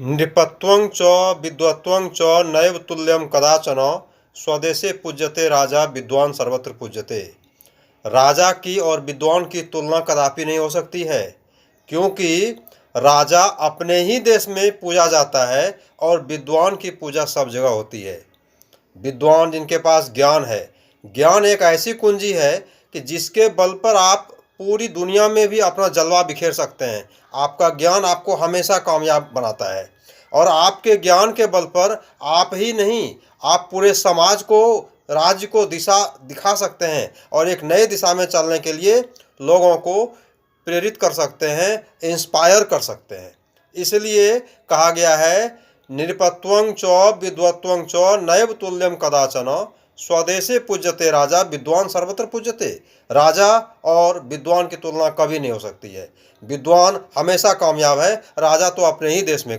नृपत्वं च विद्वत्वं च नैव तुल्यं कदाचन। स्वदेशे पूज्यते राजा विद्वान सर्वत्र पूज्यते। राजा की और विद्वान की तुलना कदापि नहीं हो सकती है, क्योंकि राजा अपने ही देश में पूजा जाता है और विद्वान की पूजा सब जगह होती है। विद्वान जिनके पास ज्ञान है, ज्ञान एक ऐसी कुंजी है कि जिसके बल पर आप पूरी दुनिया में भी अपना जलवा बिखेर सकते हैं। आपका ज्ञान आपको हमेशा कामयाब बनाता है और आपके ज्ञान के बल पर आप ही नहीं, आप पूरे समाज को, राज्य को दिशा दिखा सकते हैं और एक नए दिशा में चलने के लिए लोगों को प्रेरित कर सकते हैं, इंस्पायर कर सकते हैं। इसलिए कहा गया है, निरपत्वं च विद्वत्वं च नैव तुल्यं कदाचन। स्वदेशे पूज्यते राजा विद्वान सर्वत्र पूज्यते। राजा और विद्वान की तुलना कभी नहीं हो सकती है। विद्वान हमेशा कामयाब है, राजा तो अपने ही देश में